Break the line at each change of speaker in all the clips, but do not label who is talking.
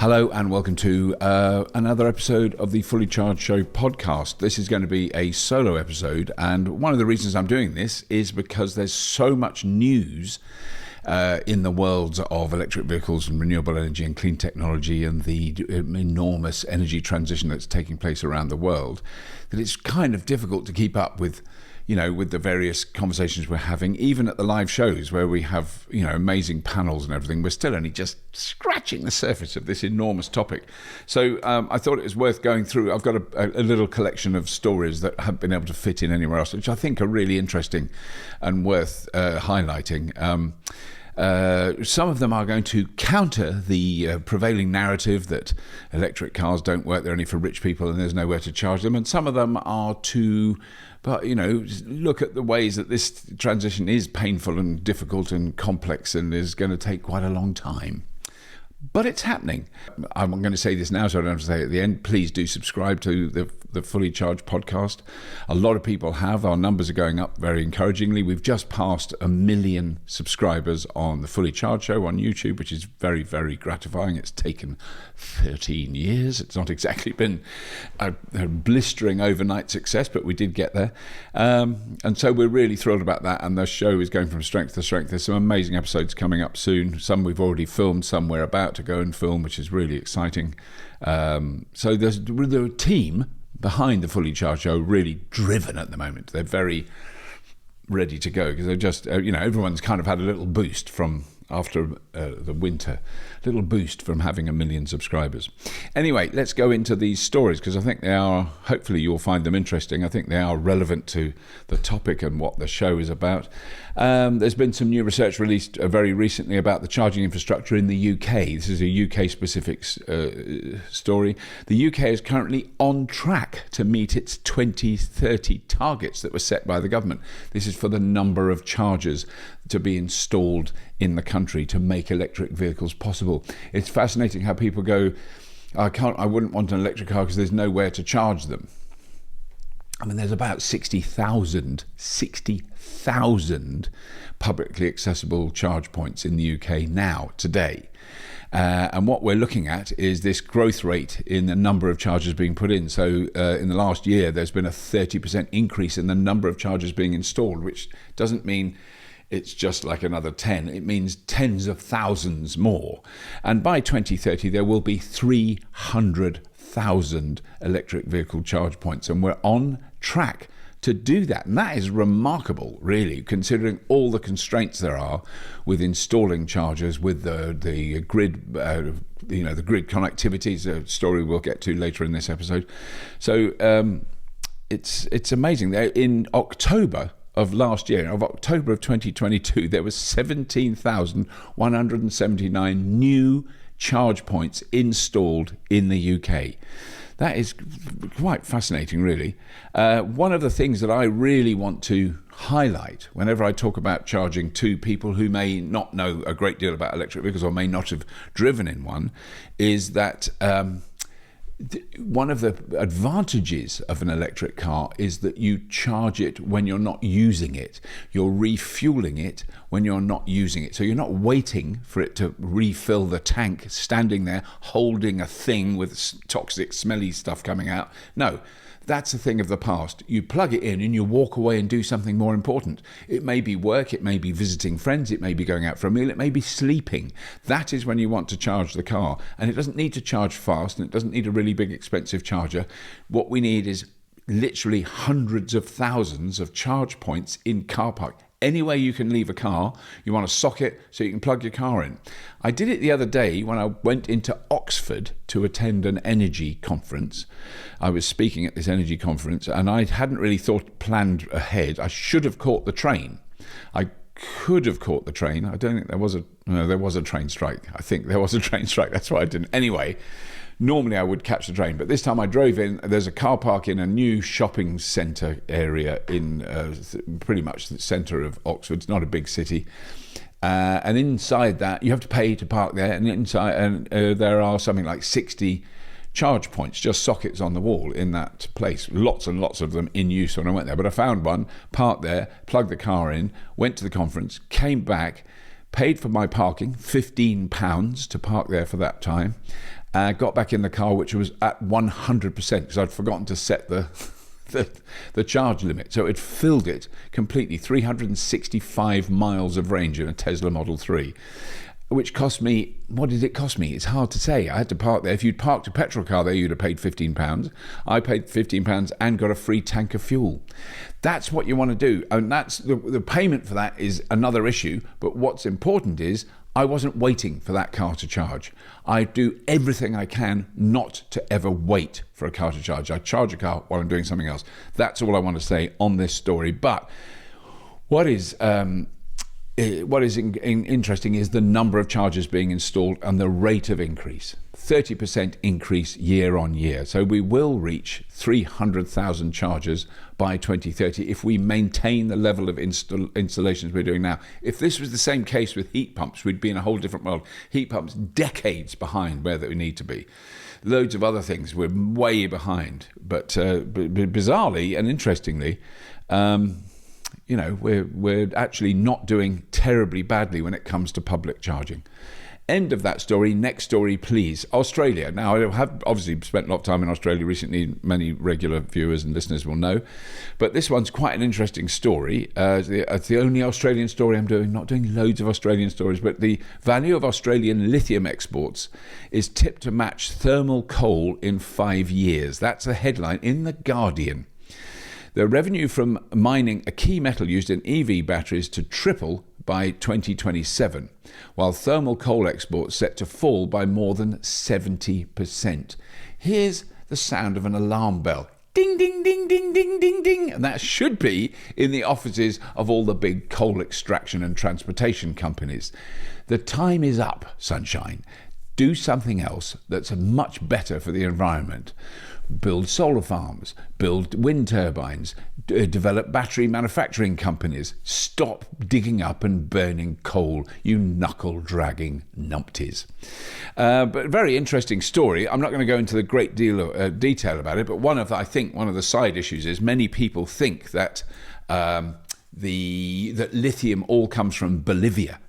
Hello and welcome to another episode of the Fully Charged Show podcast. This is going to be a solo episode, and one of the reasons I'm doing this is because there's so much news in the worlds of electric vehicles and renewable energy and clean technology and the enormous energy transition that's taking place around the world that it's kind of difficult to keep up with, with the various conversations we're having, even at the live shows where we have, amazing panels and everything. We're still only just scratching the surface of this enormous topic. So I thought it was worth going through. I've got a little collection of stories that haven't been able to fit in anywhere else, which I think are really interesting and worth highlighting. Some of them are going to counter the prevailing narrative that electric cars don't work, they're only for rich people and there's nowhere to charge them. And some of them are to, look at the ways that this transition is painful and difficult and complex and is going to take quite a long time. But it's happening. I'm going to say this now so I don't have to say it at the end. Please do subscribe to the Fully Charged podcast. A lot of people have. Our numbers are going up very encouragingly. We've just passed 1 million subscribers on the Fully Charged show on YouTube, which is very, very gratifying. It's taken 13 years. It's not exactly been a blistering overnight success, but we did get there. And so we're really thrilled about that. And the show is going from strength to strength. There's some amazing episodes coming up soon. Some we've already filmed, some we're about to go and film, which is really exciting. So there's the team behind the Fully Charged show really driven at the moment. They're very ready to go because they're just, everyone's kind of had a little boost from after the winter, little boost from having 1 million subscribers. Anyway, let's go into these stories because I think they are, hopefully you'll find them interesting. I think they are relevant to the topic and what the show is about. There's been some new research released very recently about the charging infrastructure in the UK. This is a UK-specific story. The UK is currently on track to meet its 2030 targets that were set by the government. This is for the number of chargers to be installed in the country to make electric vehicles possible. It's fascinating how people go, I wouldn't want an electric car because there's nowhere to charge them. I mean, there's about 60,000 publicly accessible charge points in the UK now, today. And what we're looking at is this growth rate in the number of chargers being put in. So in the last year, there's been a 30% increase in the number of chargers being installed, which doesn't mean it's just like another 10. It means tens of thousands more. And by 2030, there will be 300,000 electric vehicle charge points. And we're on track to do that. And that is remarkable, really, considering all the constraints there are with installing chargers, with the grid, the grid connectivity is a story we'll get to later in this episode. So it's amazing. In October of last year, of October of 2022, there was 17,179 new charge points installed in the UK. That is quite fascinating, really. One of the things that I really want to highlight whenever I talk about charging to people who may not know a great deal about electric vehicles or may not have driven in one is that one of the advantages of an electric car is that you charge it when you're not using it. You're refueling it when you're not using it. So you're not waiting for it to refill the tank, standing there holding a thing with toxic, smelly stuff coming out. No, that's a thing of the past. You plug it in and you walk away and do something more important. It may be work, it may be visiting friends, it may be going out for a meal, it may be sleeping. That is when you want to charge the car. And it doesn't need to charge fast and it doesn't need a really big expensive charger. What we need is literally hundreds of thousands of charge points in car park. Anywhere you can leave a car, you want a socket so you can plug your car in. I did it the other day when I went into Oxford to attend an energy conference. I was speaking at this energy conference and I hadn't really planned ahead. I should have caught the train. I could have caught the train. I don't think there was a train strike. I think there was a train strike. That's why I didn't. Anyway, normally I would catch the train, but this time I drove in. There's a car park in a new shopping centre area in pretty much the centre of Oxford. It's not a big city. And inside that, you have to pay to park there. And inside, there are something like 60 charge points, just sockets on the wall in that place. Lots and lots of them in use when I went there. But I found one, parked there, plugged the car in, went to the conference, came back, paid for my parking, £15 to park there for that time, Got back in the car, which was at 100% because I'd forgotten to set the charge limit. So it filled it completely, 365 miles of range in a Tesla Model 3, which cost me, what did it cost me? It's hard to say. I had to park there. If you'd parked a petrol car there, you'd have paid £15. I paid £15 and got a free tank of fuel. That's what you want to do. And that's the payment for that is another issue. But what's important is I wasn't waiting for that car to charge. I do everything I can not to ever wait for a car to charge. I charge a car while I'm doing something else. That's all I want to say on this story. But what is interesting is the number of chargers being installed and the rate of increase. 30% increase year on year. So we will reach 300,000 chargers by 2030 if we maintain the level of installations we're doing now. If this was the same case with heat pumps, we'd be in a whole different world. Heat pumps decades behind where that we need to be. Loads of other things we're way behind. But bizarrely and interestingly, we're actually not doing terribly badly when it comes to public charging. End of that story. Next story, please. Australia. Now, I have obviously spent a lot of time in Australia recently. Many regular viewers and listeners will know. But this one's quite an interesting story. It's the only Australian story I'm doing. Not doing loads of Australian stories, but the value of Australian lithium exports is tipped to match thermal coal in 5 years. That's a headline in The Guardian. The revenue from mining a key metal used in EV batteries to triple by 2027, while thermal coal exports set to fall by more than 70%. Here's the sound of an alarm bell. Ding, ding, ding, ding, ding, ding, ding. And that should be in the offices of all the big coal extraction and transportation companies. The time is up, sunshine. Do something else that's much better for the environment. Build solar farms, build wind turbines, develop battery manufacturing companies. Stop digging up and burning coal, you knuckle-dragging numpties. But very interesting story. I'm not going to go into the great deal of detail about it, but one of the side issues is many people think that that lithium all comes from Bolivia.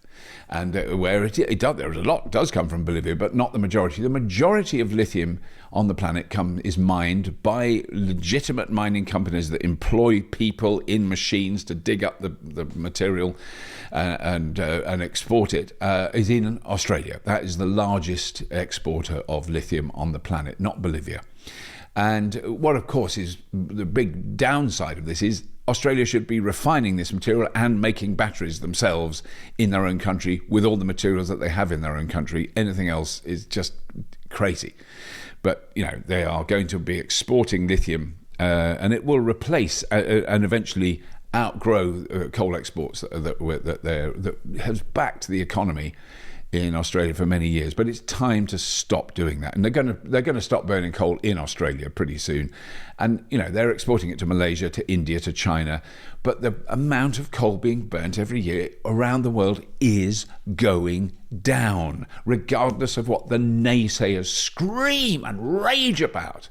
And where there's a lot does come from Bolivia, but not the majority. The majority of lithium on the planet is mined by legitimate mining companies that employ people in machines to dig up the material and export it. Is in Australia. That is the largest exporter of lithium on the planet, not Bolivia. And what, of course, is the big downside of this is Australia should be refining this material and making batteries themselves in their own country with all the materials that they have in their own country. Anything else is just crazy. But, they are going to be exporting lithium and it will replace and eventually outgrow coal exports that has backed the economy in Australia for many years, but it's time to stop doing that. And they're going to stop burning coal in Australia pretty soon. And they're exporting it to Malaysia, to India, to China. But the amount of coal being burnt every year around the world is going down, regardless of what the naysayers scream and rage about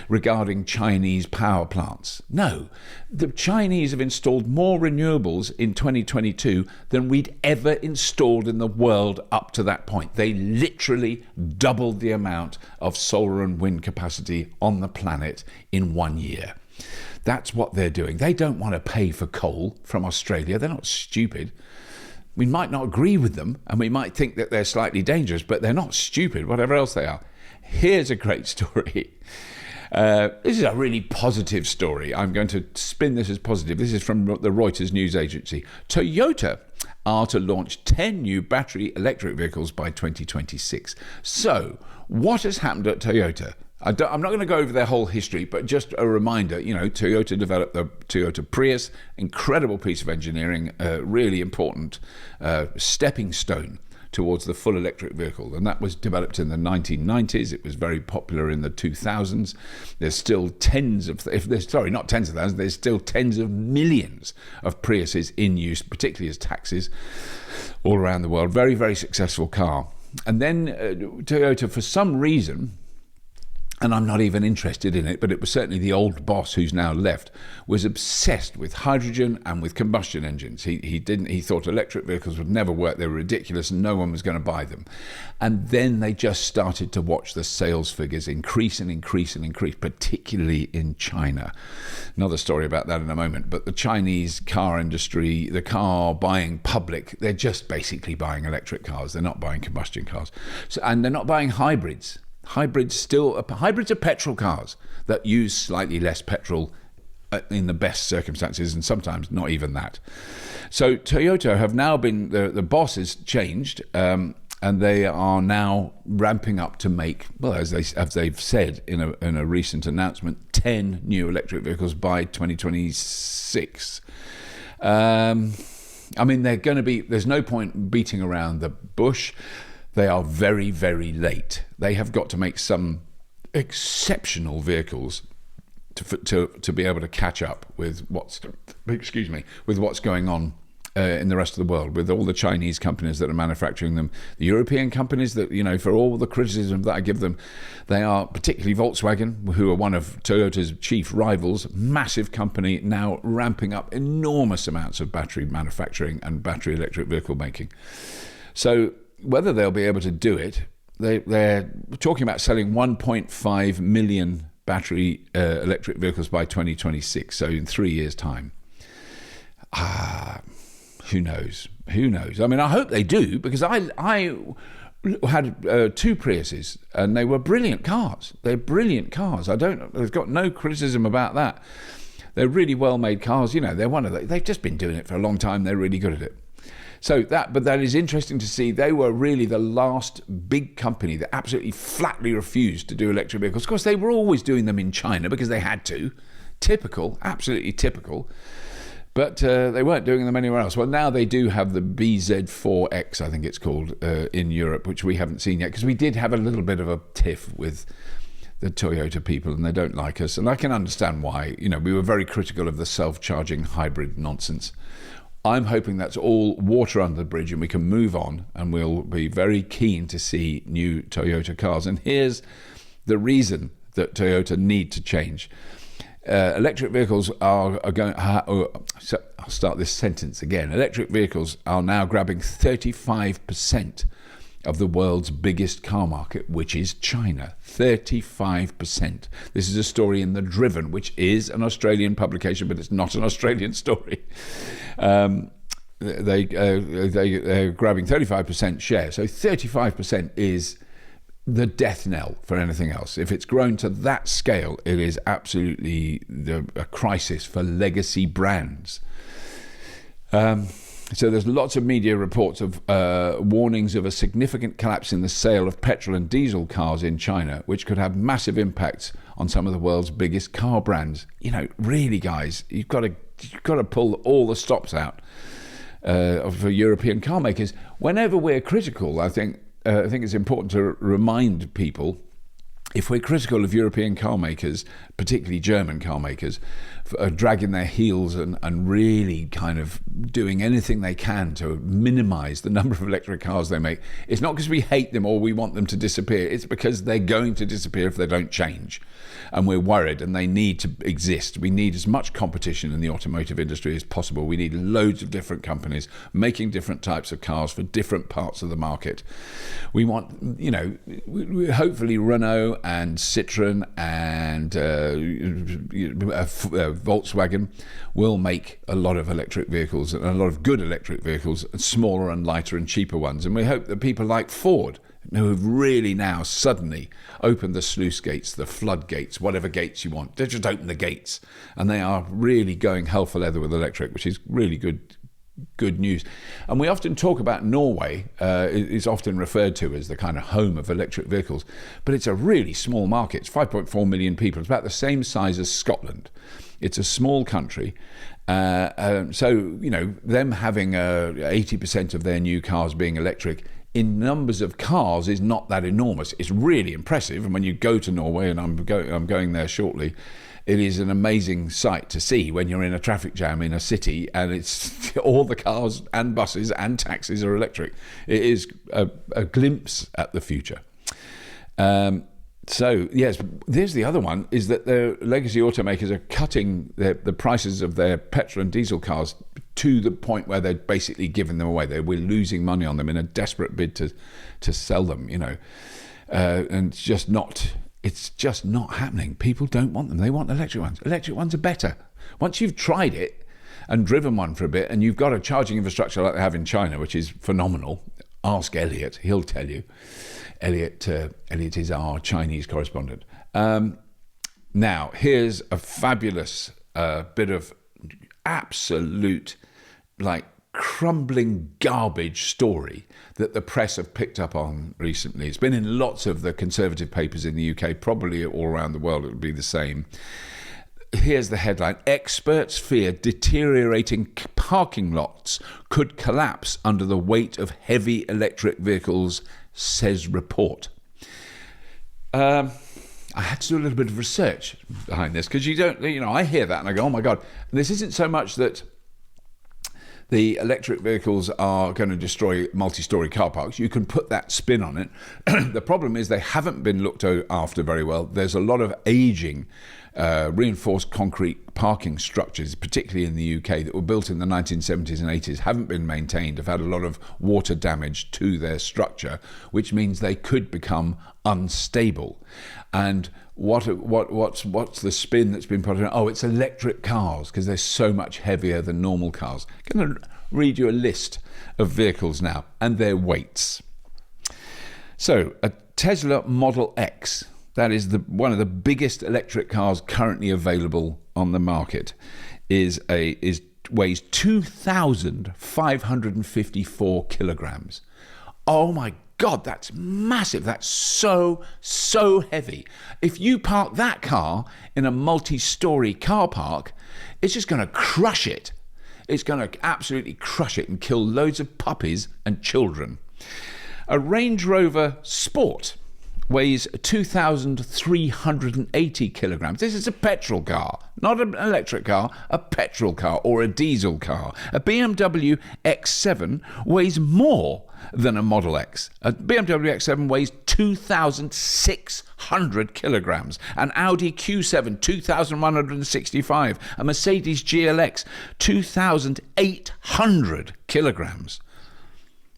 regarding Chinese power plants. No, the Chinese have installed more renewables in 2022 than we'd ever installed in the world up to that point. They literally doubled the amount of solar and wind capacity on the planet in 1 year. That's what they're doing. They don't want to pay for coal from Australia. They're not stupid. We might not agree with them and we might think that they're slightly dangerous, but they're not stupid, whatever else they are. Here's a great story. This is a really positive story. I'm going to spin this as positive. This is from the Reuters news agency. Toyota are to launch 10 new battery electric vehicles by 2026. So, what has happened at Toyota? I'm not going to go over their whole history, but just a reminder, Toyota developed the Toyota Prius, incredible piece of engineering, really important stepping stone towards the full electric vehicle. And that was developed in the 1990s. It was very popular in the 2000s. There's still there's still tens of millions of Priuses in use, particularly as taxis all around the world. Very, very successful car. And then Toyota, for some reason, and I'm not even interested in it, but it was certainly the old boss who's now left, was obsessed with hydrogen and with combustion engines. He thought electric vehicles would never work. They were ridiculous and no one was going to buy them. And then they just started to watch the sales figures increase and increase and increase, particularly in China. Another story about that in a moment. But the Chinese car industry, the car buying public, they're just basically buying electric cars. They're not buying combustion cars. And they're not buying hybrids. Hybrids are petrol cars that use slightly less petrol in the best circumstances, and sometimes not even that. So Toyota have now been, the boss has changed, and they are now ramping up to make, well, as they've said in a recent announcement, 10 new electric vehicles by 2026. I mean, there's no point beating around the bush. They are very, very late. They have got to make some exceptional vehicles to be able to catch up with what's going on in the rest of the world, with all the Chinese companies that are manufacturing them, the European companies that, for all the criticism that I give them, they are, particularly Volkswagen, who are one of Toyota's chief rivals, massive company, now ramping up enormous amounts of battery manufacturing and battery electric vehicle making. So whether they'll be able to do it, they're talking about selling 1.5 million battery electric vehicles by 2026, so in 3 years' time. Who knows? I mean, I hope they do, because I had 2 Priuses, and they were brilliant cars. They're brilliant cars. I've got no criticism about that. They're really well-made cars. They've just been doing it for a long time. They're really good at it. But that is interesting to see. They were really the last big company that absolutely flatly refused to do electric vehicles. Of course, they were always doing them in China because they had to. Typical, absolutely typical. But they weren't doing them anywhere else. Well, now they do have the BZ4X, I think it's called, in Europe, which we haven't seen yet, because we did have a little bit of a tiff with the Toyota people, and they don't like us. And I can understand why. We were very critical of the self-charging hybrid nonsense. I'm hoping that's all water under the bridge and we can move on, and we'll be very keen to see new Toyota cars. And here's the reason that Toyota need to change. Electric vehicles are going... So I'll start this sentence again. Electric vehicles are now grabbing 35% of the world's biggest car market, which is China. 35%. This is a story in The Driven, which is an Australian publication, but it's not an Australian story. They're grabbing 35% share. So 35% is the death knell for anything else. If it's grown to that scale, it is absolutely a crisis for legacy brands. So there's lots of media reports of warnings of a significant collapse in the sale of petrol and diesel cars in China, which could have massive impacts on some of the world's biggest car brands. Really, guys, you've got to pull all the stops out for European car makers. Whenever we're critical, I think it's important to remind people, if we're critical of European car makers, particularly German car makers, for dragging their heels and really kind of doing anything they can to minimise the number of electric cars they make, it's not because we hate them or we want them to disappear. It's because they're going to disappear if they don't change. And we're worried, and they need to exist. We need as much competition in the automotive industry as possible. We need loads of different companies making different types of cars for different parts of the market. We want, hopefully Renault and Citroën and Volkswagen will make a lot of electric vehicles, and a lot of good electric vehicles, smaller and lighter and cheaper ones. And we hope that people like Ford, who have really now suddenly opened the sluice gates, the floodgates, whatever gates you want, they just open the gates, and they are really going hell for leather with electric, which is really good news. And we often talk about Norway, is often referred to as the kind of home of electric vehicles, but it's a really small market. It's 5.4 million people. It's about the same size as Scotland. It's a small country. So, them having 80% of their new cars being electric in numbers of cars is not that enormous. It's really impressive. And when you go to Norway, and I'm going there shortly, it is an amazing sight to see when you're in a traffic jam in a city and it's all the cars and buses and taxis are electric. It is a glimpse at the future. So, yes, there's the other one, is that the legacy automakers are cutting the prices of their petrol and diesel cars to the point where they're basically giving them away. We're losing money on them in a desperate bid to sell them, and it's just not happening. People don't want them. They want electric ones. Electric ones are better. Once you've tried it and driven one for a bit and you've got a charging infrastructure like they have in China, which is phenomenal, ask Elliot, he'll tell you. Elliot is our Chinese correspondent. Now, here's a fabulous bit of absolute, crumbling garbage story that the press have picked up on recently. It's been in lots of the conservative papers in the UK, probably all around the world it would be the same. Here's the headline. Experts fear deteriorating parking lots could collapse under the weight of heavy electric vehicles, says report. I had to do a little bit of research behind this because I hear that and I go, oh my God. And this isn't so much that the electric vehicles are going to destroy multi-storey car parks. You can put that spin on it. The problem is they haven't been looked after very well. There's a lot of aging reinforced concrete parking structures, particularly in the UK, that were built in the 1970s and 80s, haven't been maintained, have had a lot of water damage to their structure, which means they could become unstable. And what's the spin that's been put on? Oh, it's electric cars because they're so much heavier than normal cars. I'm going to read you a list of vehicles now and their weights. So a Tesla Model X, that is one of the biggest electric cars currently available on the market, weighs 2,554 kilograms. Oh my God, that's massive. That's so heavy. If you park that car in a multi-storey car park, it's just going to crush it. It's going to absolutely crush it and kill loads of puppies and children. A Range Rover Sport weighs 2,380 kilograms. This is a petrol car, not an electric car, a petrol car or a diesel car. A BMW X7 weighs more than a Model X. A BMW X7 weighs 2,600 kilograms. An Audi Q7, 2,165. A Mercedes GLX, 2,800 kilograms.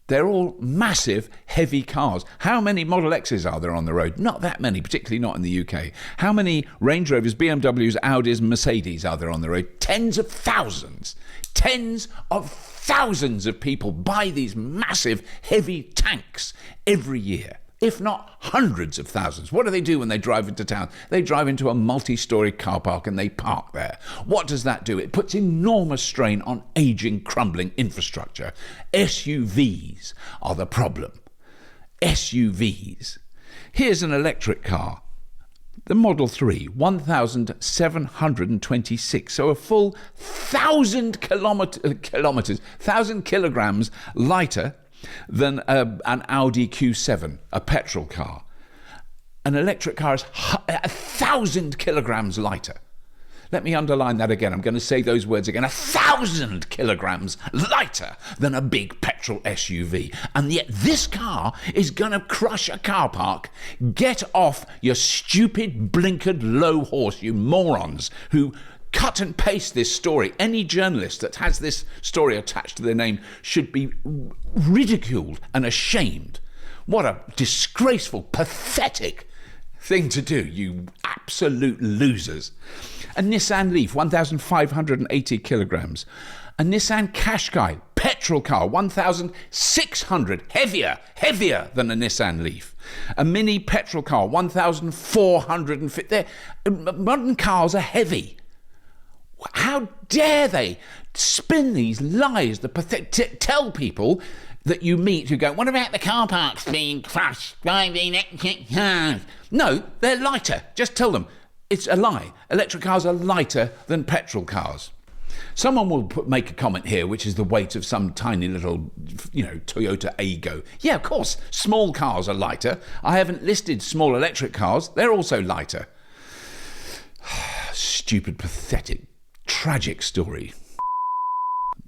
They're all massive, heavy cars. How many Model X's are there on the road? Not that many, particularly not in the UK. How many Range Rovers, BMWs, Audis, Mercedes are there on the road? Tens of thousands. Tens of thousands of people buy these massive, heavy tanks every year, if not hundreds of thousands. What do they do when they drive into town? They drive into a multi-storey car park and they park there. What does that do? It puts enormous strain on aging, crumbling infrastructure. SUVs are the problem. SUVs. Here's an electric car. The Model 3, 1,726, so a full 1,000 kilograms lighter than an Audi Q7, a petrol car. An electric car is 1,000 kilograms lighter. Let me underline that again. I'm going to say those words again. 1,000 kilograms lighter than a big petrol SUV. And yet this car is going to crush a car park. Get off your stupid, blinkered low horse, you morons, who cut and paste this story. Any journalist that has this story attached to their name should be ridiculed and ashamed. What a disgraceful, pathetic thing to do, you absolute losers. A Nissan Leaf, 1,580 kilograms. A Nissan Qashqai, petrol car, 1,600, heavier than a Nissan Leaf. A Mini petrol car, 1,450. Modern cars are heavy. How dare they spin these lies, tell people that you meet who go, what about the car parks being crushed by the electric cars? No, they're lighter. Just tell them it's a lie. Electric cars are lighter than petrol cars. Someone will make a comment here, which is the weight of some tiny little, Toyota Aygo. Yeah, of course, small cars are lighter. I haven't listed small electric cars. They're also lighter. Stupid, pathetic, tragic story.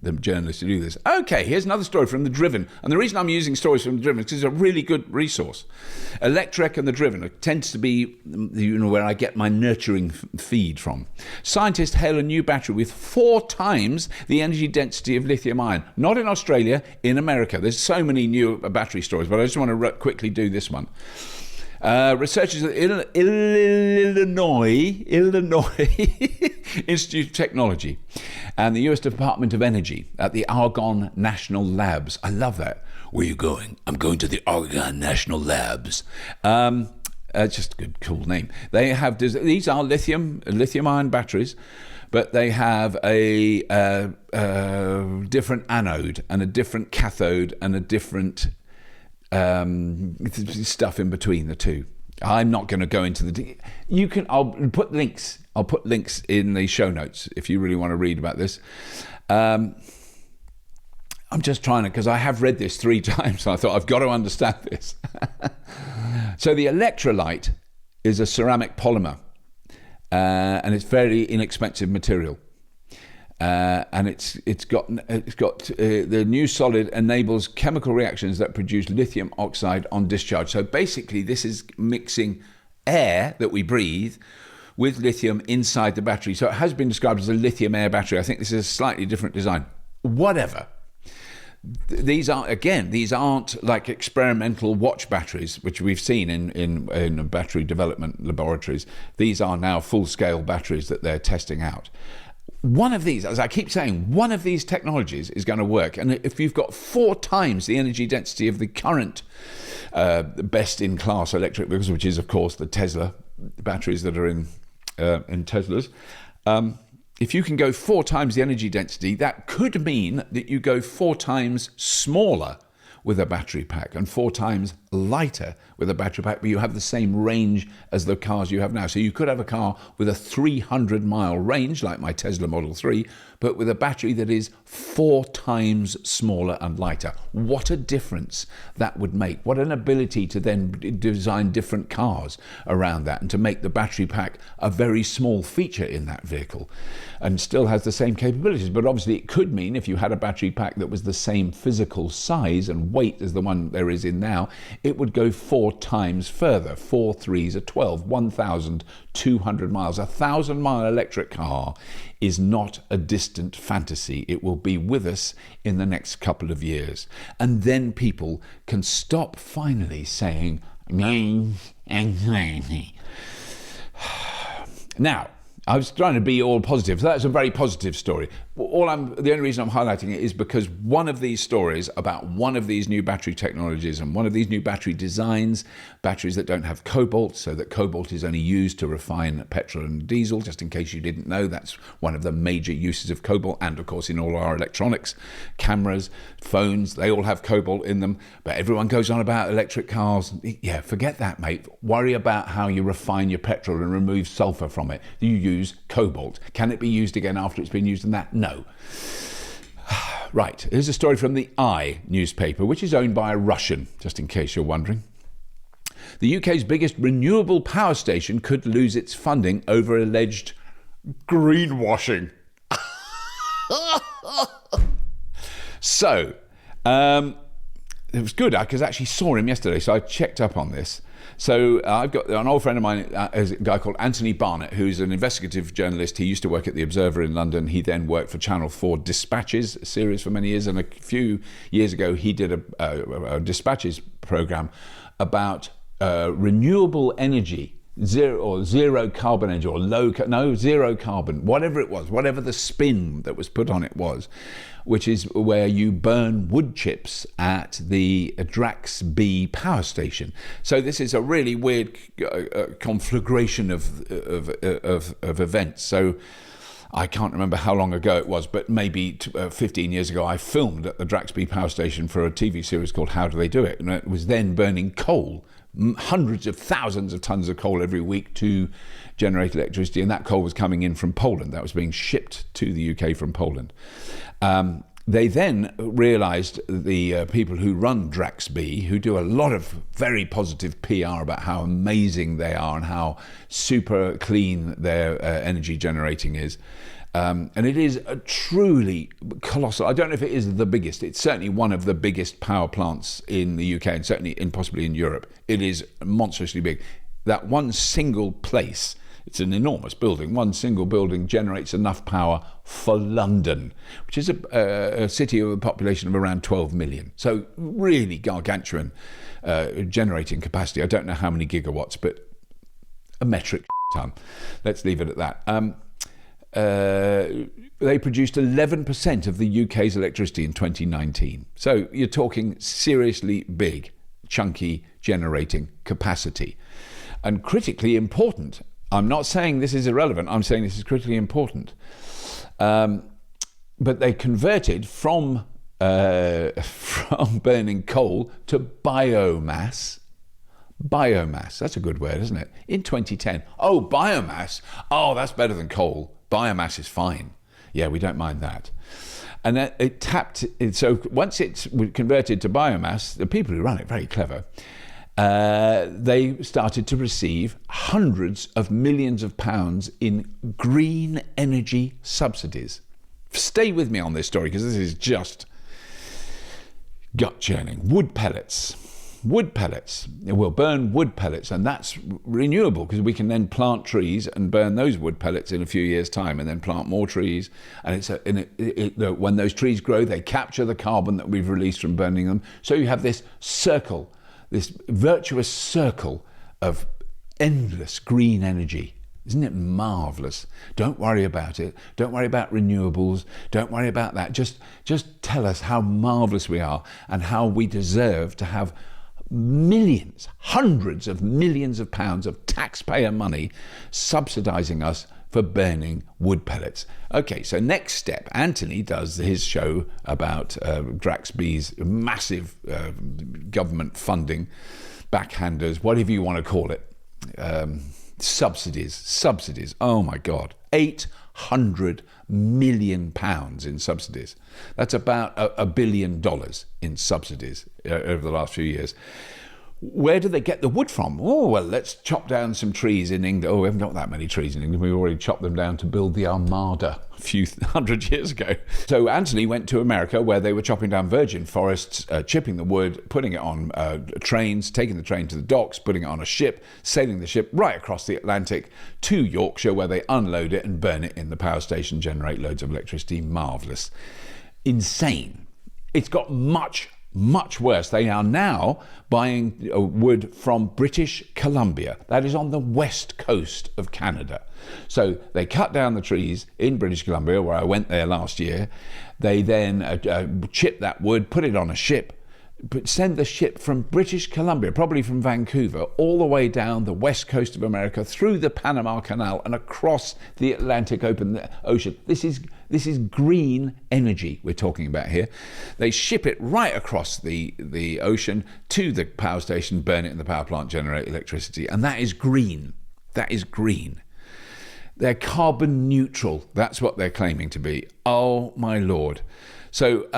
the journalists who do this. Okay, here's another story from The Driven. And the reason I'm using stories from The Driven is because it's a really good resource. Electrek and The Driven tends to be, where I get my nurturing feed from. Scientists hail a new battery with 4 times the energy density of lithium ion. Not in Australia, in America. There's so many new battery stories, but I just want to quickly do this one. Researchers at Illinois Institute of Technology and the US Department of Energy at the Argonne National Labs. I love that. Where are you going? I'm going to the Argonne National Labs. Just a good, cool name. They have these are lithium ion batteries, but they have a different anode and a different cathode and a different stuff in between the two. I'm not going to go into I'll put links in the show notes if you really want to read about this. I'm just trying to, because I have read this 3 times, so I thought I've got to understand this. So the electrolyte is a ceramic polymer, and it's very inexpensive material. And it's got the new solid enables chemical reactions that produce lithium oxide on discharge. So basically, this is mixing air that we breathe with lithium inside the battery. So it has been described as a lithium air battery. I think this is a slightly different design. Whatever. These aren't like experimental watch batteries, which we've seen in battery development laboratories. These are now full-scale batteries that they're testing out. One of these, as I keep saying, one of these technologies is going to work. And if you've got 4 times the energy density of the current best-in-class electric vehicles, which is, of course, the Tesla batteries that are in Teslas, if you can go 4 times the energy density, that could mean that you go 4 times smaller with a battery pack and 4 times lighter with a battery pack, but you have the same range as the cars you have now. So you could have a car with a 300-mile range, like my Tesla Model 3, but with a battery that is 4 times smaller and lighter. What a difference that would make. What an ability to then design different cars around that and to make the battery pack a very small feature in that vehicle and still has the same capabilities. But obviously it could mean if you had a battery pack that was the same physical size and weight as the one there is in now, it would go 4 times further. 4 3s are 12, 1,200 miles. A 1,000-mile electric car is not a distant fantasy. It will be with us in the next couple of years. And then people can stop finally saying, now, I was trying to be all positive. So that's a very positive story. The only reason I'm highlighting it is because one of these stories about one of these new battery technologies and one of these new battery designs, batteries that don't have cobalt, so that cobalt is only used to refine petrol and diesel, just in case you didn't know, that's one of the major uses of cobalt. And of course, in all our electronics, cameras, phones, they all have cobalt in them. But everyone goes on about electric cars. Yeah, forget that, mate. Worry about how you refine your petrol and remove sulfur from it. You use cobalt. Can it be used again after it's been used in that? No. Right, here's a story from the I newspaper, which is owned by a Russian, just in case you're wondering. The UK's biggest renewable power station could lose its funding over alleged greenwashing. So, it was good because I actually saw him yesterday, so I checked up on this. So I've got an old friend of mine, is a guy called Anthony Barnett, who's an investigative journalist. He used to work at The Observer in London. He then worked for Channel 4 Dispatches series for many years. And a few years ago, he did a Dispatches program about renewable energy, zero carbon energy, or zero carbon, whatever it was, whatever the spin that was put on it was, which is where you burn wood chips at the Drax power station. So this is a really weird conflagration of events. So I can't remember how long ago it was, but maybe 15 years ago, I filmed at the Drax power station for a TV series called How Do They Do It? And it was then burning coal, hundreds of thousands of tons of coal every week to generate electricity, and that coal was coming in from Poland. That was being shipped to the UK from Poland. They then realised, the people who run Drax who do a lot of very positive PR about how amazing they are and how super clean their energy generating is, And it is a truly colossal. I don't know if it is the biggest. It's certainly one of the biggest power plants in the UK and certainly possibly in Europe. It is monstrously big. That one single place, it's an enormous building. One single building generates enough power for London, which is a city with a population of around 12 million. So really gargantuan generating capacity. I don't know how many gigawatts, but a metric ton. Let's leave it at that. They produced 11% of the UK's electricity in 2019. So you're talking seriously big, chunky generating capacity. And critically important. I'm not saying this is irrelevant. I'm saying this is critically important. But they converted from burning coal to biomass. Biomass, that's a good word, isn't it? In 2010. Oh, biomass. Oh, that's better than coal. Biomass is fine. Yeah, we don't mind that. And it tapped. So once it's converted to biomass, the people who run it, very clever, they started to receive hundreds of millions of pounds in green energy subsidies. Stay with me on this story because this is just gut churning. Wood pellets. Wood pellets. We'll burn wood pellets, and that's renewable because we can then plant trees and burn those wood pellets in a few years' time, and then plant more trees. And when those trees grow, they capture the carbon that we've released from burning them. So you have this circle, this virtuous circle of endless green energy. Isn't it marvellous? Don't worry about it. Don't worry about renewables. Don't worry about that. Just tell us how marvellous we are and how we deserve to have millions, hundreds of millions of pounds of taxpayer money subsidising us for burning wood pellets. Okay, so next step, Anthony does his show about Drax B's massive government funding, backhanders, whatever you want to call it, subsidies. Oh my God, £800 million in subsidies. That's about $1 billion in subsidies over the last few years. Where do they get the wood from? Oh, well, let's chop down some trees in England. Oh, we haven't got that many trees in England. We already chopped them down to build the Armada a few hundred years ago. So Anthony went to America where they were chopping down virgin forests, chipping the wood, putting it on trains, taking the train to the docks, putting it on a ship, sailing the ship right across the Atlantic to Yorkshire where they unload it and burn it in the power station, generate loads of electricity. Marvellous. Insane. It's got much worse. They are now buying wood from British Columbia. That is on the west coast of Canada. So they cut down the trees in British Columbia, where I went there last year. They then chip that wood, put it on a ship, but send the ship from British Columbia, probably from Vancouver, all the way down the west coast of America, through the Panama Canal and across the Atlantic Ocean. This is green energy we're talking about here. They ship it right across the ocean to the power station, burn it in the power plant, generate electricity, and that is green. That is green. They're carbon neutral. That's what they're claiming to be. Oh my Lord. So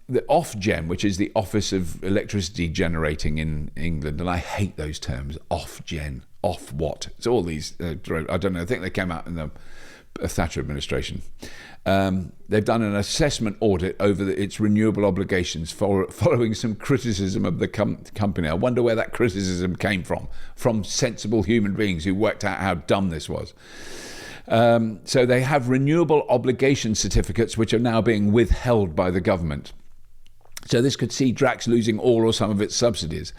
the Ofgem, which is the Office of Electricity Generating in England, and I hate those terms, Ofgem, off what? It's all these, I don't know, I think they came out in the Thatcher administration. They've done an assessment audit over its renewable obligations following some criticism of the company. I wonder where that criticism came from sensible human beings who worked out how dumb this was. So they have renewable obligation certificates which are now being withheld by the government. So this could see Drax losing all or some of its subsidies.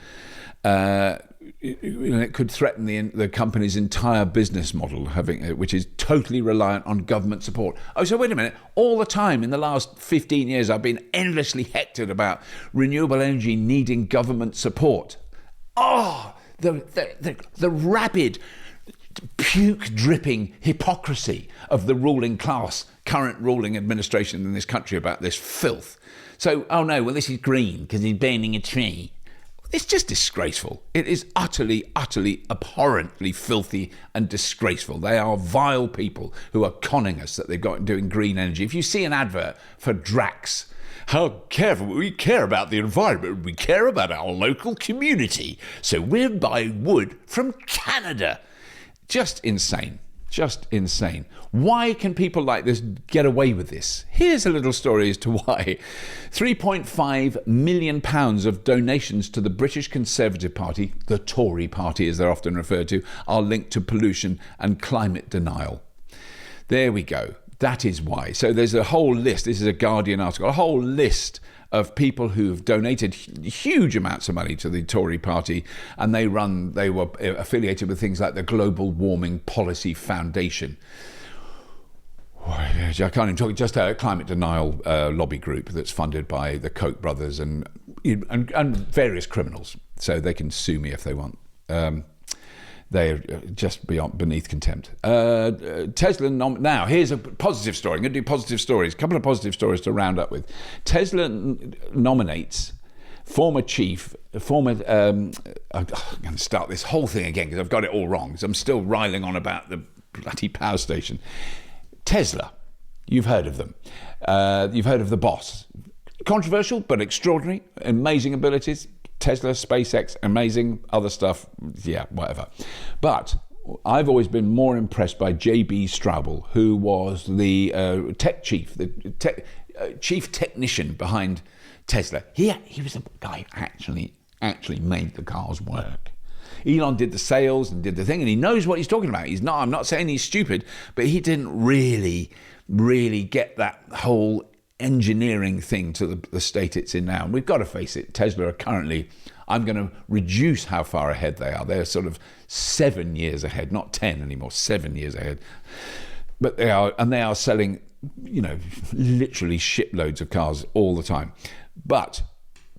It could threaten the company's entire business model, which is totally reliant on government support. Oh, so wait a minute. All the time in the last 15 years, I've been endlessly hectored about renewable energy needing government support. Oh, the rabid, puke-dripping hypocrisy of the ruling class, current ruling administration in this country about this filth. So, oh no, well, this is green because he's burning a tree. It's just disgraceful. It is utterly, abhorrently filthy and disgraceful. They are vile people who are conning us that they've got doing green energy. If you see an advert for Drax, how careful, we care about the environment, we care about our local community, so we're buying wood from Canada. Just insane. Just insane. Why can people like this get away with this? Here's a little story as to why. £3.5 million of donations to the British Conservative Party, the Tory party as they're often referred to, are linked to pollution and climate denial. There we go. That is why. So there's a whole list. This is a Guardian article. A whole list of people who've donated huge amounts of money to the Tory party, and they were affiliated with things like the Global Warming Policy Foundation. I can't even talk, just a climate denial lobby group that's funded by the Koch brothers and various criminals, so they can sue me if they want. They're just beneath contempt. Tesla, now here's a positive story. I'm going to do positive stories, a couple of positive stories to round up with. Tesla nominates I'm going to start this whole thing again because I've got it all wrong, because I'm still riling on about the bloody power station. Tesla, you've heard of them. You've heard of the boss. Controversial, but extraordinary, amazing abilities. Tesla, SpaceX, amazing, other stuff, yeah, whatever. But I've always been more impressed by J.B. Straubel, who was the tech chief, chief technician behind Tesla. He was a guy who actually made the cars work. Elon did the sales and did the thing, and he knows what he's talking about. I'm not saying he's stupid, but he didn't really get that whole engineering thing to the state it's in now. And we've got to face it, Tesla are currently, I'm going to reduce how far ahead they are. They're sort of 7 years ahead, not 10 anymore, 7 years ahead. But they are selling, literally shiploads of cars all the time. But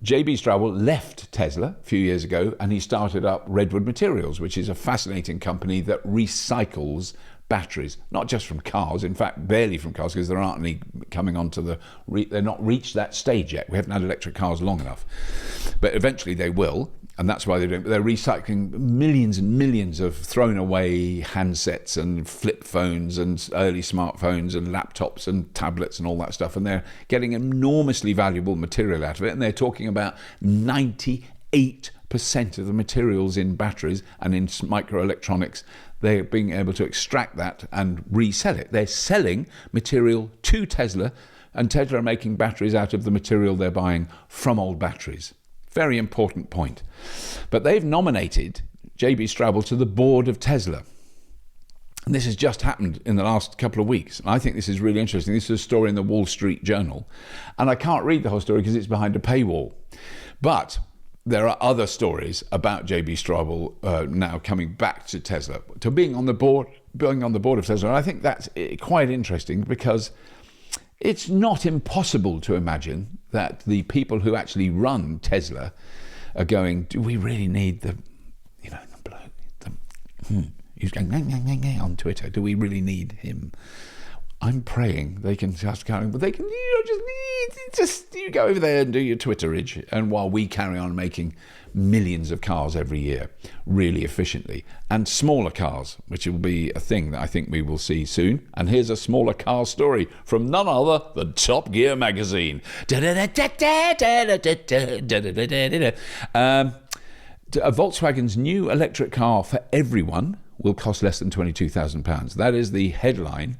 J.B. Straubel left Tesla a few years ago, and he started up Redwood Materials, which is a fascinating company that recycles batteries, not just from cars, in fact barely from cars, because there aren't any coming onto they're not reached that stage yet. We haven't had electric cars long enough, but eventually they will, and that's why they're recycling millions and millions of thrown away handsets and flip phones and early smartphones and laptops and tablets and all that stuff, and they're getting enormously valuable material out of it. And they're talking about 98% of the materials in batteries and in microelectronics, they're being able to extract that and resell it. They're selling material to Tesla, and Tesla are making batteries out of the material they're buying from old batteries. Very important point. But they've nominated J.B. Straubel to the board of Tesla. And this has just happened in the last couple of weeks. And I think this is really interesting. This is a story in the Wall Street Journal. And I can't read the whole story because it's behind a paywall. But there are other stories about J.B. Straubel now coming back to Tesla, to being on the board of Tesla. And I think that's quite interesting, because it's not impossible to imagine that the people who actually run Tesla are going, do we really need the bloke? He's going on Twitter. Do we really need him? I'm praying they can just carry on, but they can, you go over there and do your Twitterage, and while we carry on making millions of cars every year really efficiently, and smaller cars, which will be a thing that I think we will see soon. And here's a smaller car story from none other than Top Gear magazine. Volkswagen's new electric car for everyone will cost less than £22,000. That is the headline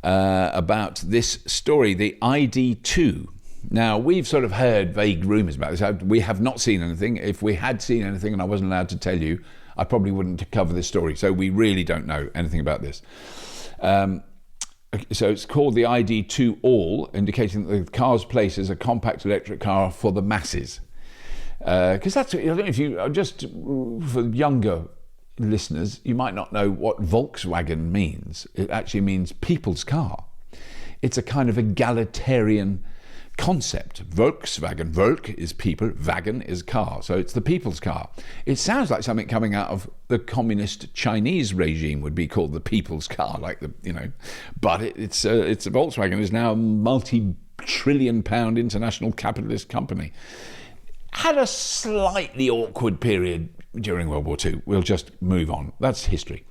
about this story, the ID2. Now, we've sort of heard vague rumours about this. We have not seen anything. If we had seen anything and I wasn't allowed to tell you, I probably wouldn't cover this story. So we really don't know anything about this. So it's called the ID2 All, indicating that the car's place is a compact electric car for the masses. Because that's, I don't know if you, just for younger listeners, you might not know what Volkswagen means. It actually means people's car. It's a kind of egalitarian concept. Volkswagen, Volk is people, Wagen is car. So it's the people's car. It sounds like something coming out of the communist Chinese regime would be called the people's car, like but it's a Volkswagen is now a multi-trillion pound international capitalist company. Had a slightly awkward period during World War II. We'll just move on. That's history.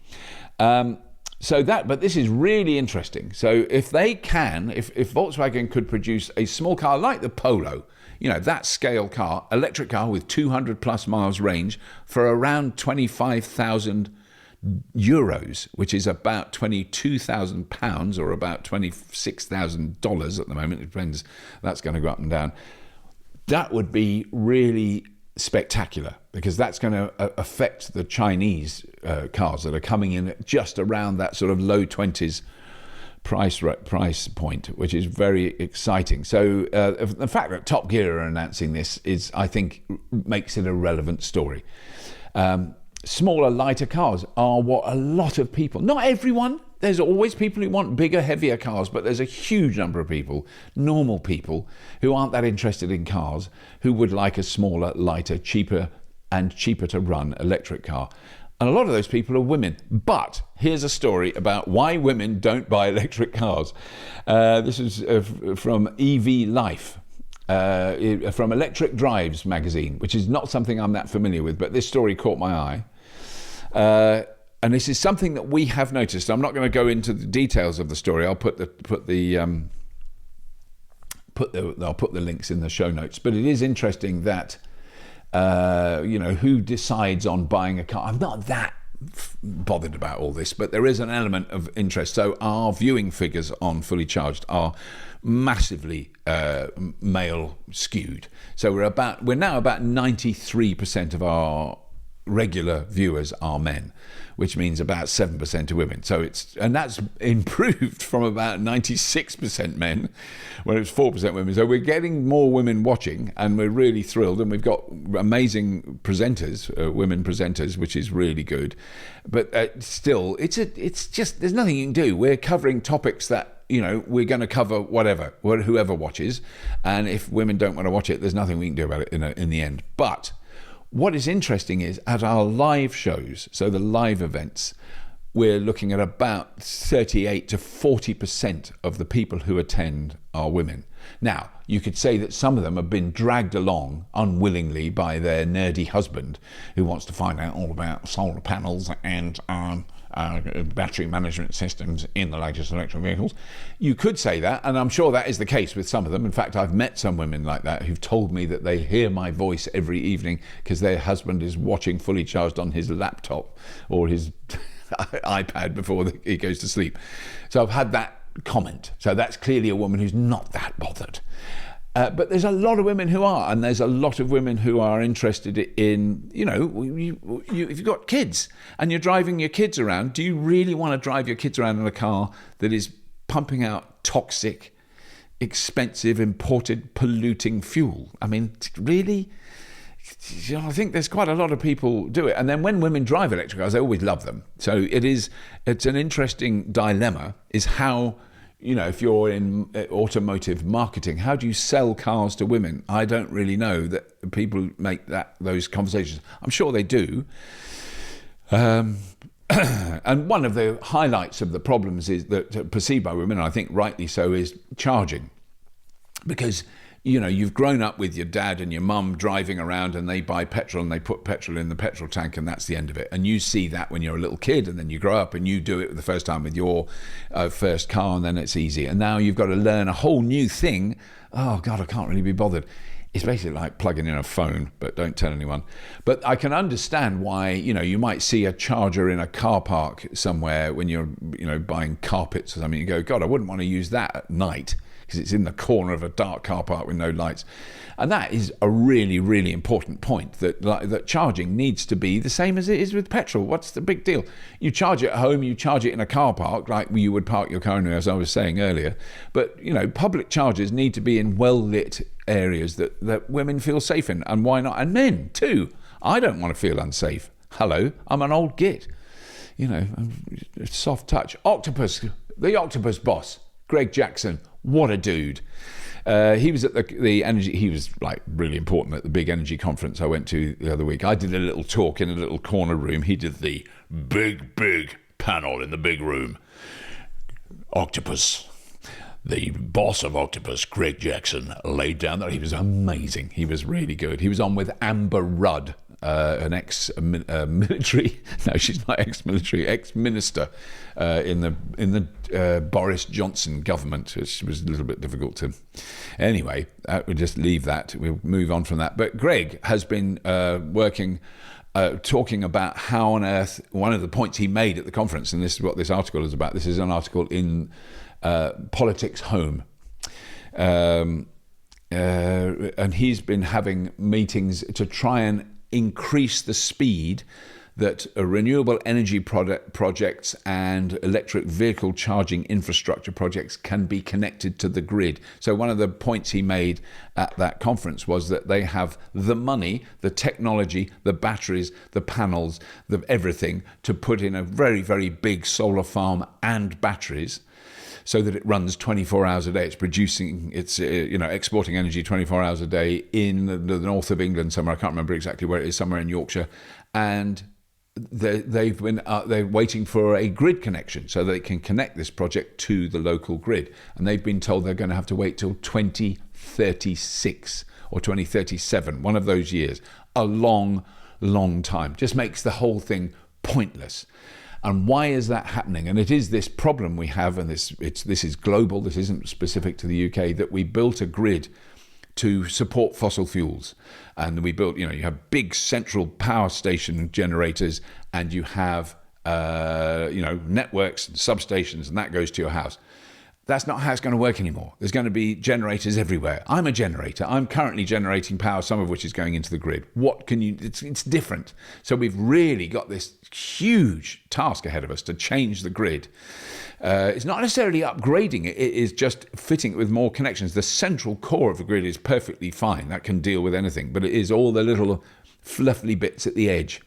But this is really interesting. So if Volkswagen could produce a small car like the Polo, that scale car, electric car with 200 plus miles range for around £25,000, euros, which is about £22,000 or about $26,000 at the moment. It depends. That's going to go up and down. That would be really spectacular, because that's going to affect the Chinese cars that are coming in at just around that sort of low 20s price point, which is very exciting. So the fact that Top Gear are announcing this is, I think, makes it a relevant story. Smaller, lighter cars are what a lot of people, not everyone, there's always people who want bigger, heavier cars, but there's a huge number of people, normal people, who aren't that interested in cars, who would like a smaller, lighter, cheaper to run electric car. And a lot of those people are women. But here's a story about why women don't buy electric cars. This is from EV Life, from Electric Drives magazine, which is not something I'm that familiar with, but this story caught my eye. And this is something that we have noticed. I'm not going to go into the details of the story. I'll put the links in the show notes. But it is interesting that who decides on buying a car. I'm not that bothered about all this, but there is an element of interest. So our viewing figures on Fully Charged are massively male skewed. So we're now about 93% of our regular viewers are men, which means about 7% are women. So that's improved from about 96% men when it was 4% women. So we're getting more women watching, and we're really thrilled. And we've got amazing presenters, women presenters, which is really good. But still, it's just, there's nothing you can do. We're covering topics that, we're going to cover whoever watches. And if women don't want to watch it, there's nothing we can do about it in the end. But what is interesting is at our live shows, so the live events, we're looking at about 38 to 40% of the people who attend are women. Now, you could say that some of them have been dragged along unwillingly by their nerdy husband who wants to find out all about solar panels and battery management systems in the latest electric vehicles. You could say that, and I'm sure that is the case with some of them. In fact, I've met some women like that who've told me that they hear my voice every evening because their husband is watching Fully Charged on his laptop or his iPad before he goes to sleep. So I've had that comment. So that's clearly a woman who's not that bothered. But there's a lot of women who are, and there's a lot of women who are interested in, if you've got kids and you're driving your kids around, do you really want to drive your kids around in a car that is pumping out toxic, expensive, imported, polluting fuel? I mean, really? I think there's quite a lot of people do it. And then when women drive electric cars, they always love them. So it's an interesting dilemma, is how, if you're in automotive marketing, how do you sell cars to women? I don't really know that people make those conversations. I'm sure they do. And one of the highlights of the problems is that perceived by women, and I think rightly so, is charging. Because you've grown up with your dad and your mum driving around, and they buy petrol and they put petrol in the petrol tank, and that's the end of it. And you see that when you're a little kid, and then you grow up and you do it the first time with your first car, and then it's easy. And now you've got to learn a whole new thing. Oh God, I can't really be bothered. It's basically like plugging in a phone, but don't tell anyone. But I can understand why, you might see a charger in a car park somewhere when you're, buying carpets or something. You go, God, I wouldn't want to use that at night, because it's in the corner of a dark car park with no lights. And that is a really, really important point, that charging needs to be the same as it is with petrol. What's the big deal? You charge it at home, you charge it in a car park, like you would park your car in, as I was saying earlier. But, public chargers need to be in well-lit areas that women feel safe in. And why not? And men, too. I don't want to feel unsafe. Hello, I'm an old git. Soft touch. Octopus, the Octopus boss, Greg Jackson. What a dude. He was at the energy, he was like really important at the big energy conference I went to the other week. I did a little talk in a little corner room. He did the big panel in the big room. Octopus, the boss of Octopus, Greg Jackson, laid down there. He was amazing. He was really good. He was on with Amber Rudd, an ex-military, no, she's not ex-military, ex-minister in the Boris Johnson government, which was a little bit difficult to... Anyway, we'll just leave that. We'll move on from that. But Greg has been working talking about how on earth, one of the points he made at the conference, and this is what this article is about. This is an article in Politics Home. And he's been having meetings to try and increase the speed that renewable energy projects and electric vehicle charging infrastructure projects can be connected to the grid. So one of the points he made at that conference was that they have the money, the technology, the batteries, the panels, everything to put in a very, very big solar farm and batteries, so that it runs 24 hours a day. It's producing, it's exporting energy 24 hours a day in the north of England somewhere. I can't remember exactly where it is, somewhere in Yorkshire. And they're waiting for a grid connection so they can connect this project to the local grid. And they've been told they're going to have to wait till 2036 or 2037, one of those years. A long, long time. Just makes the whole thing pointless. And why is that happening? And it is this problem we have, and this is global, this isn't specific to the UK, that we built a grid to support fossil fuels. And we built, you have big central power station generators, and you have, networks and substations, and that goes to your house. That's not how it's going to work anymore. There's going to be generators everywhere. I'm a generator. I'm currently generating power, some of which is going into the grid. It's different. So we've really got this huge task ahead of us to change the grid. It's not necessarily upgrading it. It is just fitting it with more connections. The central core of the grid is perfectly fine. That can deal with anything. But it is all the little fluffy bits at the edge.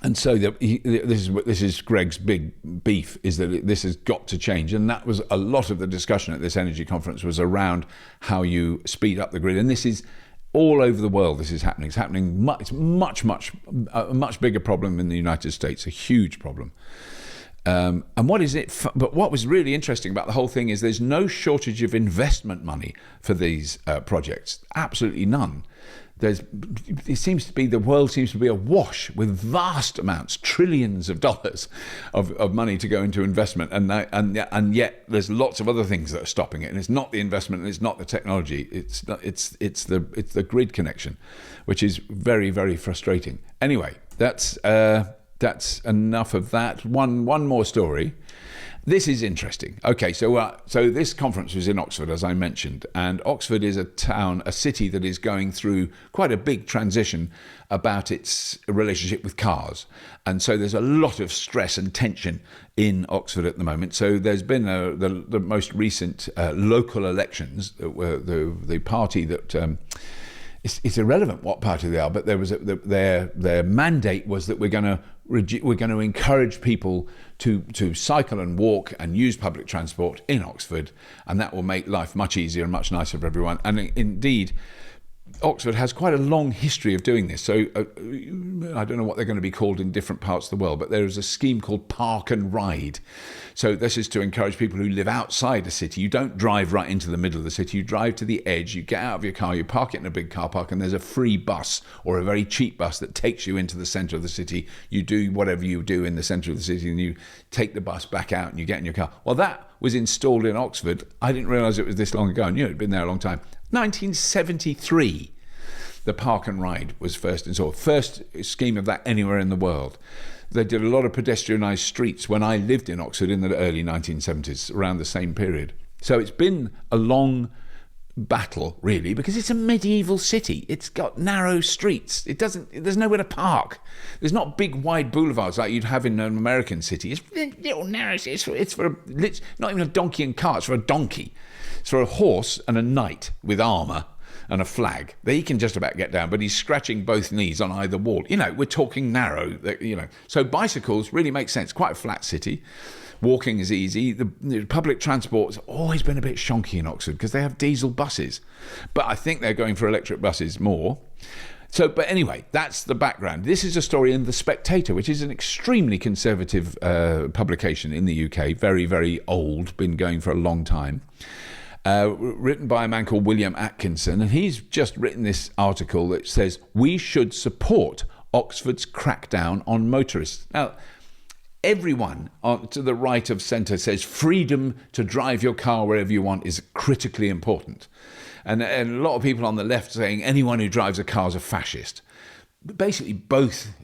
And so this is Greg's big beef, is that this has got to change. And that was a lot of the discussion at this energy conference, was around how you speed up the grid. And this is all over the world. This is happening. It's happening much, a much bigger problem in the United States, a huge problem. And what is it? But what was really interesting about the whole thing is there's no shortage of investment money for these projects. Absolutely none. The world seems to be awash with vast amounts, trillions of dollars of money to go into investment, and yet there's lots of other things that are stopping it. And it's not the investment, and it's not the technology. It's the grid connection, which is very, very frustrating. Anyway, that's enough of that. One more story. This is interesting. Okay, so this conference was in Oxford, as I mentioned, and Oxford is a city that is going through quite a big transition about its relationship with cars. And so there's a lot of stress and tension in Oxford at the moment. So there's been the most recent local elections, the party that... It's irrelevant what party they are, but there was their mandate was that we're going to encourage people to cycle and walk and use public transport in Oxford, and that will make life much easier and much nicer for everyone. And indeed, Oxford has quite a long history of doing this. So I don't know what they're going to be called in different parts of the world, but there is a scheme called Park and Ride. So this is to encourage people who live outside a city. You don't drive right into the middle of the city. You drive to the edge, you get out of your car, you park it in a big car park, and there's a free bus or a very cheap bus that takes you into the centre of the city. You do whatever you do in the centre of the city, and you take the bus back out and you get in your car. Well, that was installed in Oxford. I didn't realise it was this long ago. I knew it had been there a long time. 1973, the Park and Ride was first installed. First scheme of that anywhere in the world. They did a lot of pedestrianised streets when I lived in Oxford in the early 1970s, around the same period. So it's been a long battle, really, because it's a medieval city. It's got narrow streets. There's nowhere to park. There's not big wide boulevards like you'd have in an American city. It's little narrow. It's for not even a donkey and cart. It's for a donkey. It's for a horse and a knight with armour and a flag. He can just about get down, but he's scratching both knees on either wall. We're talking narrow, So bicycles really make sense. Quite a flat city. Walking is easy. The public transport's always been a bit shonky in Oxford because they have diesel buses. But I think they're going for electric buses more. So, but anyway, that's the background. This is a story in The Spectator, which is an extremely conservative publication in the UK. Very, very old, been going for a long time. Written by a man called William Atkinson, and he's just written this article that says we should support Oxford's crackdown on motorists. Now, everyone to the right of centre says freedom to drive your car wherever you want is critically important. And a lot of people on the left saying anyone who drives a car is a fascist. Basically, both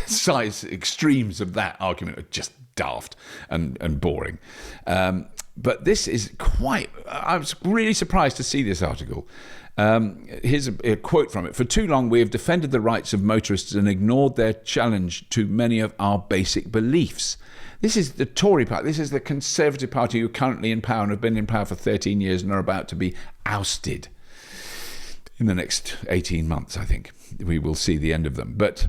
sides, extremes of that argument are just daft and boring. But this is I was really surprised to see this article. Here's a quote from it. "For too long, we have defended the rights of motorists and ignored their challenge to many of our basic beliefs." This is the Tory party. This is the Conservative Party who are currently in power and have been in power for 13 years and are about to be ousted in the next 18 months, I think. We will see the end of them. But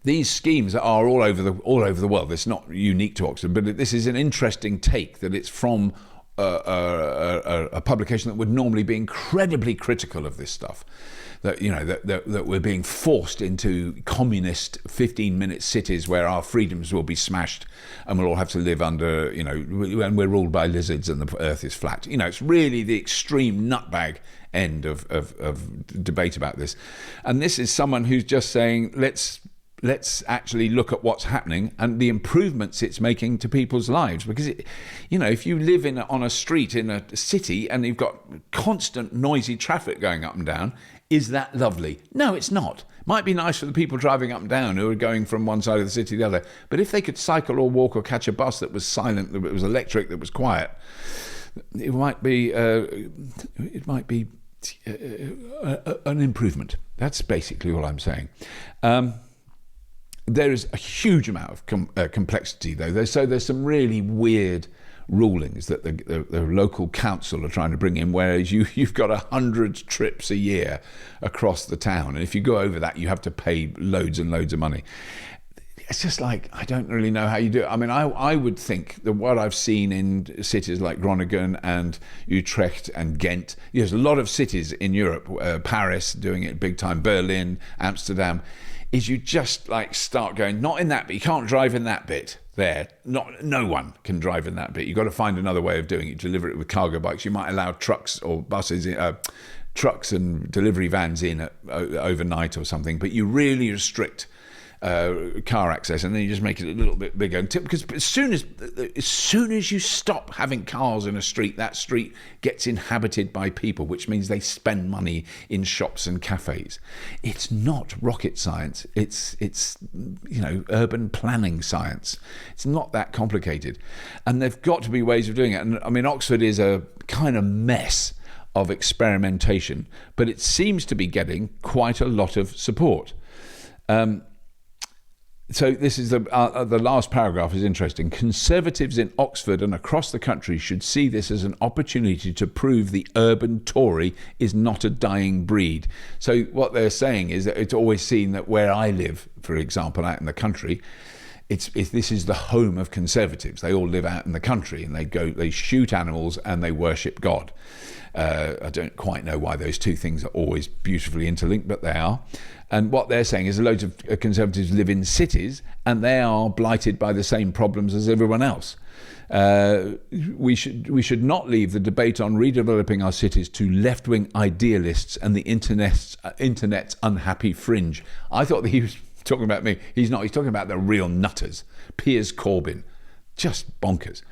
these schemes are all over the world. It's not unique to Oxford, but this is an interesting take that it's from a publication that would normally be incredibly critical of this stuff. That, you know, that we're being forced into communist 15-minute cities where our freedoms will be smashed and we'll all have to live under, you know, and we're ruled by lizards and the earth is flat. You know, it's really the extreme nutbag end of debate about this. And this is someone who's just saying, let's actually look at what's happening and the improvements it's making to people's lives. Because, you know, if you live on a street in a city and you've got constant noisy traffic going up and down, is that lovely? No, it's not. Might be nice for the people driving up and down who are going from one side of the city to the other. But if they could cycle or walk or catch a bus that was silent, that was electric, that was quiet, it might be an improvement. That's basically all I'm saying. There is a huge amount of complexity, though. So there's some really weird rulings that the local council are trying to bring in, whereas you've got 100 trips a year across the town, and if you go over that, you have to pay loads and loads of money. It's just like, I don't really know how you do it. I mean, I would think that what I've seen in cities like Groningen and Utrecht and Ghent, there's a lot of cities in Europe, Paris doing it big time, Berlin, Amsterdam, is you just like start going, not in that bit, you can't drive in that bit there. No one can drive in that bit. You've got to find another way of doing it. Deliver it with cargo bikes. You might allow trucks or buses, trucks and delivery vans in overnight or something, but you really restrict car access, and then you just make it a little bit bigger. Because as soon as you stop having cars in a street, that street gets inhabited by people, which means they spend money in shops and cafes. It's not rocket science. It's you know, urban planning science. It's not that complicated, and there've got to be ways of doing it. And I mean, Oxford is a kind of mess of experimentation, but it seems to be getting quite a lot of support. So this is the last paragraph is interesting. Conservatives in Oxford and across the country should see this as an opportunity to prove the urban Tory is not a dying breed. So what they're saying is that it's always seen that where I live, for example, out in the country, this is the home of Conservatives. They all live out in the country and they shoot animals and they worship God. I don't quite know why those two things are always beautifully interlinked, but they are. And what they're saying is loads of Conservatives live in cities and they are blighted by the same problems as everyone else. We should not leave the debate on redeveloping our cities to left-wing idealists and the internet's unhappy fringe. I thought that he was talking about me. He's not. He's talking about the real nutters. Piers Corbyn. Just bonkers.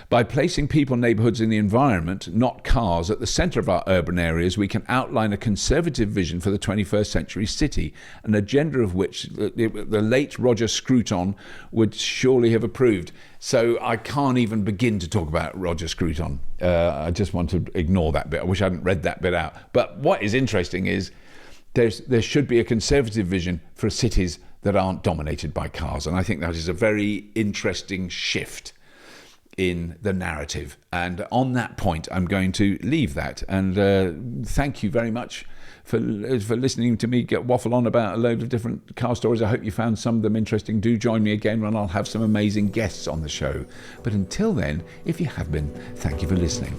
By placing people, neighbourhoods and the environment, not cars, at the centre of our urban areas, we can outline a conservative vision for the 21st century city, an agenda of which the late Roger Scruton would surely have approved. So I can't even begin to talk about Roger Scruton. I just want to ignore that bit. I wish I hadn't read that bit out. But what is interesting is there should be a conservative vision for cities that aren't dominated by cars. And I think that is a very interesting shift in the narrative. And on that point, I'm going to leave that. And thank you very much for listening to me waffle on about a load of different car stories. I hope you found some of them interesting. Do join me again when I'll have some amazing guests on the show. But until then, if you have been, thank you for listening.